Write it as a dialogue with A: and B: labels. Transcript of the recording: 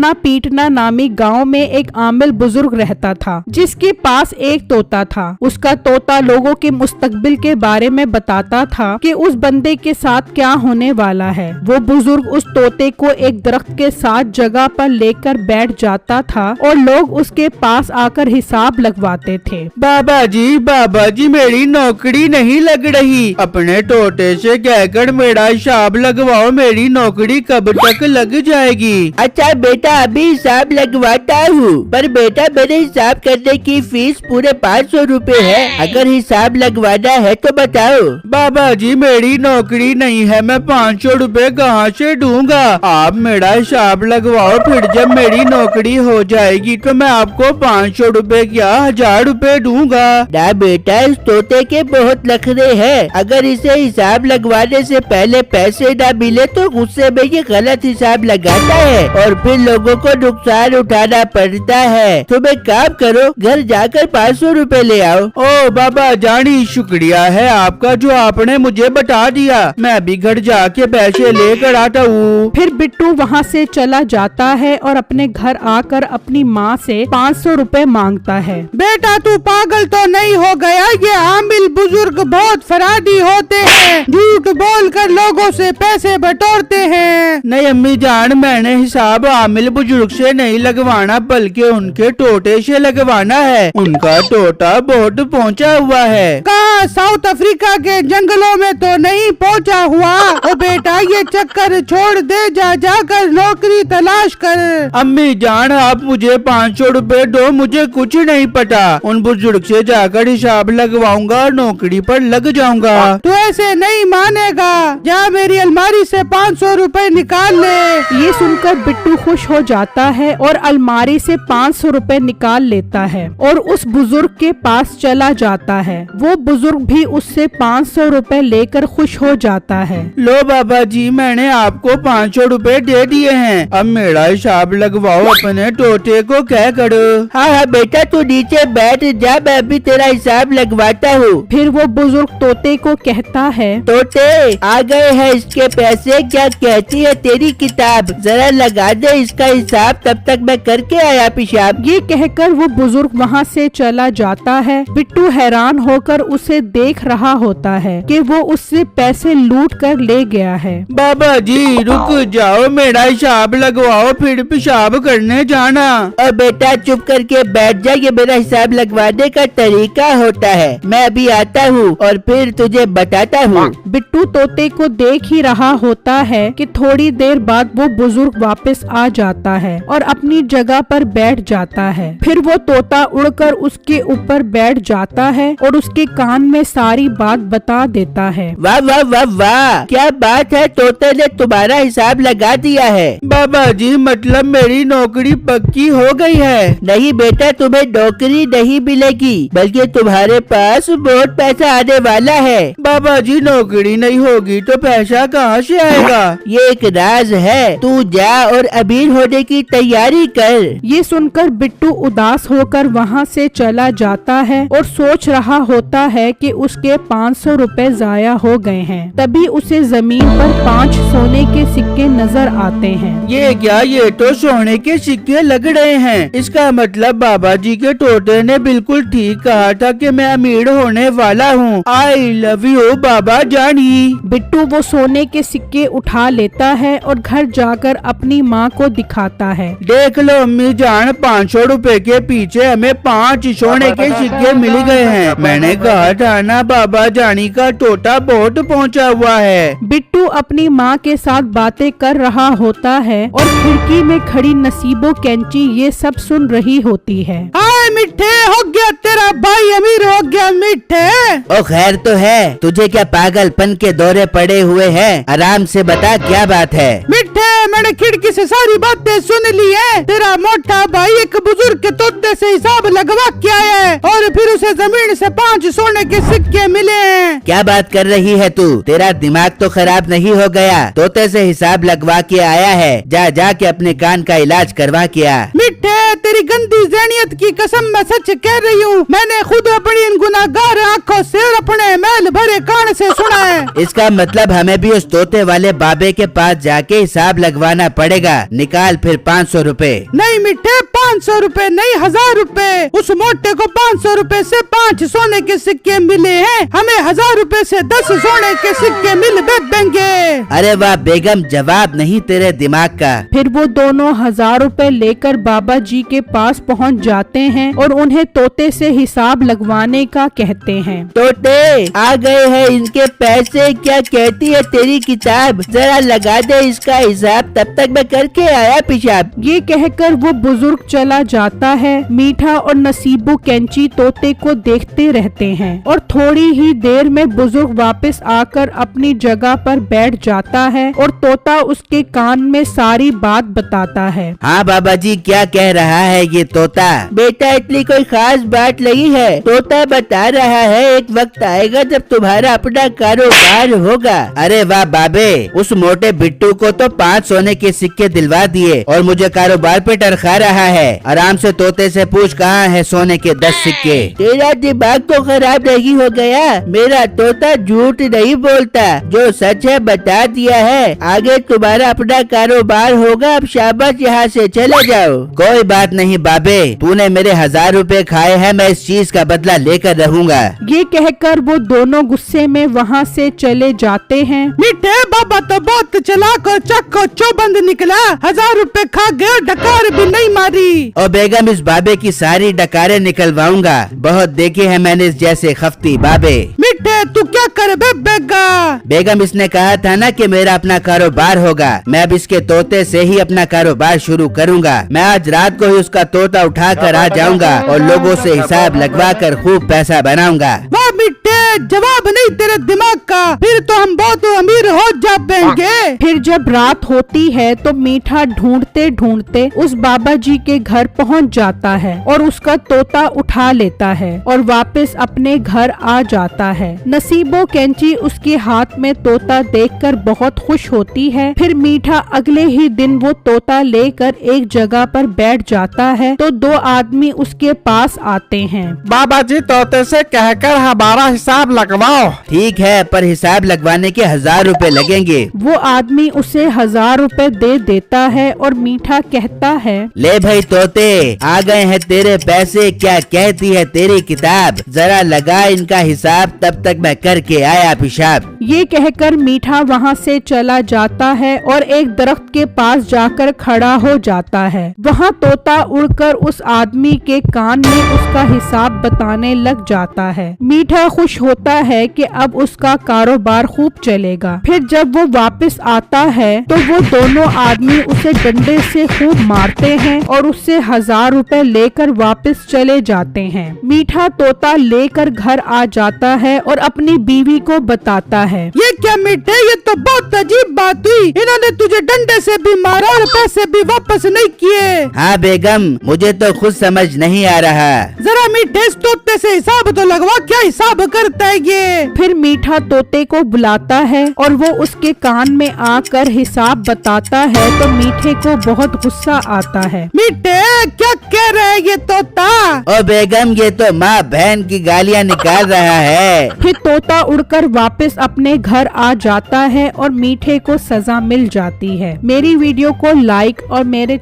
A: ना पीटना नामी गांव में एक आमिल बुजुर्ग रहता था, जिसके पास एक तोता था। उसका तोता लोगों के मुस्तकबिल के बारे में बताता था कि उस बंदे के साथ क्या होने वाला है। वो बुजुर्ग उस तोते को एक दरख्त के साथ जगह पर लेकर बैठ जाता था और लोग उसके पास आकर हिसाब लगवाते थे।
B: बाबा जी मेरी नौकरी नहीं लग रही, अपने तोते से कहकर मेरा हिसाब लगवाओ, मेरी नौकरी कब तक लग जाएगी।
C: अच्छा बेटा अभी हिसाब लगवाता हूँ, पर बेटा मेरे हिसाब करने की फीस पूरे 500 रुपए है, अगर हिसाब लगवाना है तो बताओ।
B: बाबा जी मेरी नौकरी नहीं है, मैं 500 रुपए कहाँ से दूंगा। आप मेरा हिसाब लगवाओ, फिर जब मेरी नौकरी हो जाएगी तो मैं आपको 500 रुपए क्या 1000 रुपए दूंगा।
C: ना बेटा इस तोते के बहुत नखरे हैं, अगर इसे हिसाब लगवाने से पहले पैसे ना मिले तो गुस्से में ये गलत हिसाब लगाता है और फिर लोगों को नुकसान उठाना पड़ता है। तुम एक काम करो, घर जाकर 500 रुपए ले आओ।
B: ओ बाबा जानी शुक्रिया है आपका जो आपने मुझे बता दिया, मैं अभी घर जाके पैसे लेकर आता हूँ।
A: फिर बिट्टू वहाँ से चला जाता है और अपने घर आकर अपनी माँ से 500 रुपए मांगता है।
D: बेटा तू पागल तो नहीं हो गया, ये आमिल बुजुर्ग बहुत फराडी होते हैं, झूठ बोलकर लोगों से पैसे बटोरते हैं।
B: नहीं अम्मी जान, मैंने हिसाब आमिल बुजुर्ग से नहीं लगवाना बल्कि उनके तोते से लगवाना है, उनका तोता बहुत पहुँचा हुआ है।
D: कहाँ साउथ अफ्रीका के जंगलों में तो नहीं पहुँचा हुआ। ओ बेटा ये चक्कर छोड़ दे, जा जाकर नौकरी तलाश कर।
B: अम्मी जान आप मुझे 500 रुपए दो, मुझे कुछ नहीं पता, उन बुजुर्ग से जाकर हिसाब लगवाऊंगा और नौकरी पर लग जाऊंगा।
D: तू ऐसे नहीं मानेगा, जा मेरी अलमारी से 500 रुपए निकाल ले।
A: ये सुनकर बिट्टू खुश हो जाता है और अलमारी से 500 रुपए निकाल लेता है और उस बुजुर्ग के पास चला जाता है। वो बुजुर्ग भी उससे 500 रुपए लेकर खुश हो जाता है।
B: लो बाबा जी मैंने आपको 500 रुपए दे दिए हैं, अब मेरा हिसाब लगवाओ, अपने तोते को क्या करो।
C: हाँ बेटा तू नीचे बैठ जा, मैं अभी तेरा हिसाब लगवाता हूँ।
A: फिर वो बुजुर्ग तोते को कहता है,
C: तोते आ गए हैं इसके पैसे, क्या कहती है तेरी किताब, जरा लगा दे इसका हिसाब, तब तक मैं करके आया पेशाब।
A: ये कहकर वो बुजुर्ग वहाँ से चला जाता है। बिट्टू हैरान होकर उसे देख रहा होता है कि वो उससे पैसे लूट कर ले गया है।
B: बाबा जी रुक जाओ, मेरा हिसाब लगवाओ फिर पेशाब करने जाना।
C: और बेटा चुप करके बैठ जा, ये मेरा हिसाब लगवाने का तरीका होता है, मैं अभी आता हूँ और फिर तुझे बताता हूँ।
A: बिट्टू तोते को देख ही रहा होता है कि थोड़ी देर बाद वो बुजुर्ग वापस आ जाता है और अपनी जगह पर बैठ जाता है। फिर वो तोता उड़कर उसके ऊपर बैठ जाता है और उसके कान में सारी बात बता देता है।
C: वाह वाह वाह वाह, क्या बात है, तोते ने तुम्हारा हिसाब लगा दिया है।
B: बाबा जी मतलब मेरी नौकरी पक्की हो गई है।
C: नहीं बेटा तुम्हें नौकरी नहीं मिलेगी, बल्कि तुम्हारे पास बहुत पैसा आने वाला है।
B: बाबा जी नौकरी नहीं होगी तो पैसा कहाँ से आएगा?
C: ये एक राज है, तू जा और अमीर होने की तैयारी कर।
A: ये सुनकर बिट्टू उदास होकर वहाँ से चला जाता है और सोच रहा होता है कि उसके 500 रुपए जाया हो गए हैं। तभी उसे जमीन पर 5 सोने के सिक्के नजर आते हैं।
B: ये क्या, ये तो सोने के सिक्के लग रहे हैं, इसका मतलब बाबा जी के तोते ने बिल्कुल ठीक कहा था कि मैं अमीर होने वाला हूँ। आई लव यू बाबा जानी।
A: बिट्टू वो सोने के सिक्के उठा लेता है और घर जाकर अपनी माँ को दिखाता है।
B: देख लो अम्मी जान, 500 रुपए के पीछे हमें 5 सोने के सिक्के मिल गए हैं। मैंने कहा था ना बाबा जानी का तोता बहुत पहुंचा हुआ है।
A: बिट्टू अपनी माँ के साथ बातें कर रहा होता है और खिड़की में खड़ी नसीबो कैंची ये सब सुन रही होती है।
D: आए मिठे, हो गया तेरा भाई अमीर हो गया मिठे।
C: ओ खैर तो है, तुझे क्या पागलपन के दौरे पड़े हुए हैं, आराम से बता क्या बात है।
D: मिठे मैंने खिड़की से सारी बातें सुन ली है, तेरा मोटा भाई एक बुजुर्ग के तोते से हिसाब लगवा के आया है और फिर उसे जमीन से 5 सोने के सिक्के मिले हैं।
C: क्या बात कर रही है तू, तेरा दिमाग तो खराब नहीं हो गया, तोते से हिसाब लगवा के आया है, जा जा के अपने कान का इलाज करवा के आ।
D: मिठे मिठे तेरी गंदी ज़हनियत की कसम मैं सच कह रही हूँ, मैंने खुद अपनी इन गुनाहगार आँखों से और अपने मैल भरे कान से सुना है।
C: इसका मतलब हमें भी उस तोते वाले बाबे के पास जाके हिसाब लगवाना पड़ेगा। निकाल फिर 500 रुपए।
D: नहीं मिठे 500 रुपए नहीं 1000 रुपए। उस मोटे को 500 रुपए से 5 सोने के सिक्के मिले हैं, हमें 1000 रुपए से 10 सोने के सिक्के मिल बेचेंगे।
C: अरे वाह बेगम, जवाब नहीं तेरे दिमाग का।
A: फिर वो दोनों 1000 रुपए लेकर बाबा जी के पास पहुंच जाते हैं और उन्हें तोते से हिसाब लगवाने का कहते हैं।
C: तोते आ गए हैं, इनके पैसे क्या कहती है तेरी किताब, जरा लगा दे इसका हिसाब, तब तक मैं करके आया पेशाब।
A: ये कहकर वो बुजुर्ग चला जाता है। मीठा और नसीबो कैंची तोते को देखते रहते हैं और थोड़ी ही देर में बुजुर्ग वापस आकर अपनी जगह पर बैठ जाता है और तोता उसके कान में सारी बात बताता है।
C: हाँ बाबा जी, क्या कह रहा है ये तोता? बेटा इतनी कोई खास बात नहीं है, तोता बता रहा है एक वक्त आएगा जब तुम्हारा अपना कारोबार होगा। अरे वाह बाबे, उस मोटे बिट्टू को तो 5 सोने के सिक्के दिलवा दिए और मुझे कारोबार पे टरखा रहा है। आराम से तोते से पूछ कहाँ है सोने के 10 सिक्के। तेरा दिमाग तो खराब नहीं हो गया? मेरा तोता झूठ नहीं बोलता, जो सच है बता दिया है। आगे तुम्हारा अपना कारोबार होगा, अब शाबाश, यहाँ से चले जाओ। कोई बात नहीं बाबे, तूने मेरे 1000 रुपए खाए हैं, मैं इस चीज का बदला लेकर रहूंगा।
A: ये कहकर वो दोनों गुस्से में वहाँ से चले जाते हैं।
D: मिठे बाबा तो बहुत चलाक और चक्को चौबंद निकला, 1000 रुपए खा गया, डकार भी नहीं मारी।
C: और बेगम इस बाबे की सारी डकारें निकलवाऊंगा, बहुत देखे हैं मैंने इस जैसे खफ्ती बाबे।
D: मिठे तू क्या कर बेगा?
C: बेगम इसने कहा था ना कि मेरा अपना कारोबार होगा, मैं अब इसके तोते से ही अपना कारोबार शुरू करूंगा। मैं आज रात को ही उसका तोता उठा कर आ जाऊंगा और लोगों से हिसाब लगवा कर खूब पैसा बनाऊंगा।
D: वाह मिठे, जवाब नहीं तेरे दिमाग का, फिर तो हम बहुत अमीर हो जाएंगे।
A: फिर जब रात होती है तो मीठा ढूंढते ढूंढते उस बाबा जी के घर पहुंच जाता है और उसका तोता उठा लेता है और वापस अपने घर आ जाता है। नसीबो कैंची उसके हाथ में तोता देखकर बहुत खुश होती है। फिर मीठा अगले ही दिन वो तोता लेकर एक जगह पर बैठ जाता है तो 2 आदमी उसके पास आते हैं।
B: बाबा जी तोते से कहकर हमारा हिसाब लगवाओ।
C: ठीक है, पर हिसाब लगवाने के 1000 रुपए लगेंगे।
A: वो आदमी उसे 1000 रुपए दे देता है और मीठा कहता है,
C: ले भाई तोते, आ गए हैं तेरे पैसे, क्या कहती है तेरी किताब, जरा लगा इनका हिसाब, तब तक मैं करके आया पेशाब।
A: ये कहकर मीठा वहाँ से चला जाता है और एक दरख्त के पास जाकर खड़ा हो जाता है। वहाँ तोता उड़कर उस आदमी के कान में उसका हिसाब बताने लग जाता है। मीठा खुश होता है कि अब उसका कारोबार खूब चलेगा। फिर जब वो वापस आता है तो वो दोनों आदमी उसे डंडे से खूब मारते हैं और उससे 1000 रुपए लेकर वापस चले जाते हैं। मीठा तोता लेकर घर आ जाता है और अपनी बीवी को बताता है।
D: ये क्या मिठे, ये तो बहुत अजीब बात हुई, इन्होंने तुझे डंडे से भी मारा और पैसे भी वापस नहीं किए।
C: हाँ बेगम, मुझे तो खुद समझ नहीं आ रहा।
D: जरा मीठे इस तोते से हिसाब तो लगवा, क्या हिसाब करता है ये?
A: फिर मीठा तोते को बुलाता है और वो उसके कान में आकर हिसाब बताता है तो मीठे को बहुत गुस्सा आता है।
D: मिठे क्या कह रहा है ये तोता?
C: ओ बेगम, ये तो माँ बहन की गालियाँ निकाल रहा है।
A: फिर तोता उड़कर वापस अपने घर आ जाता है और मीठे को सजा मिल जाती है। मेरी वीडियो को लाइक और मेरे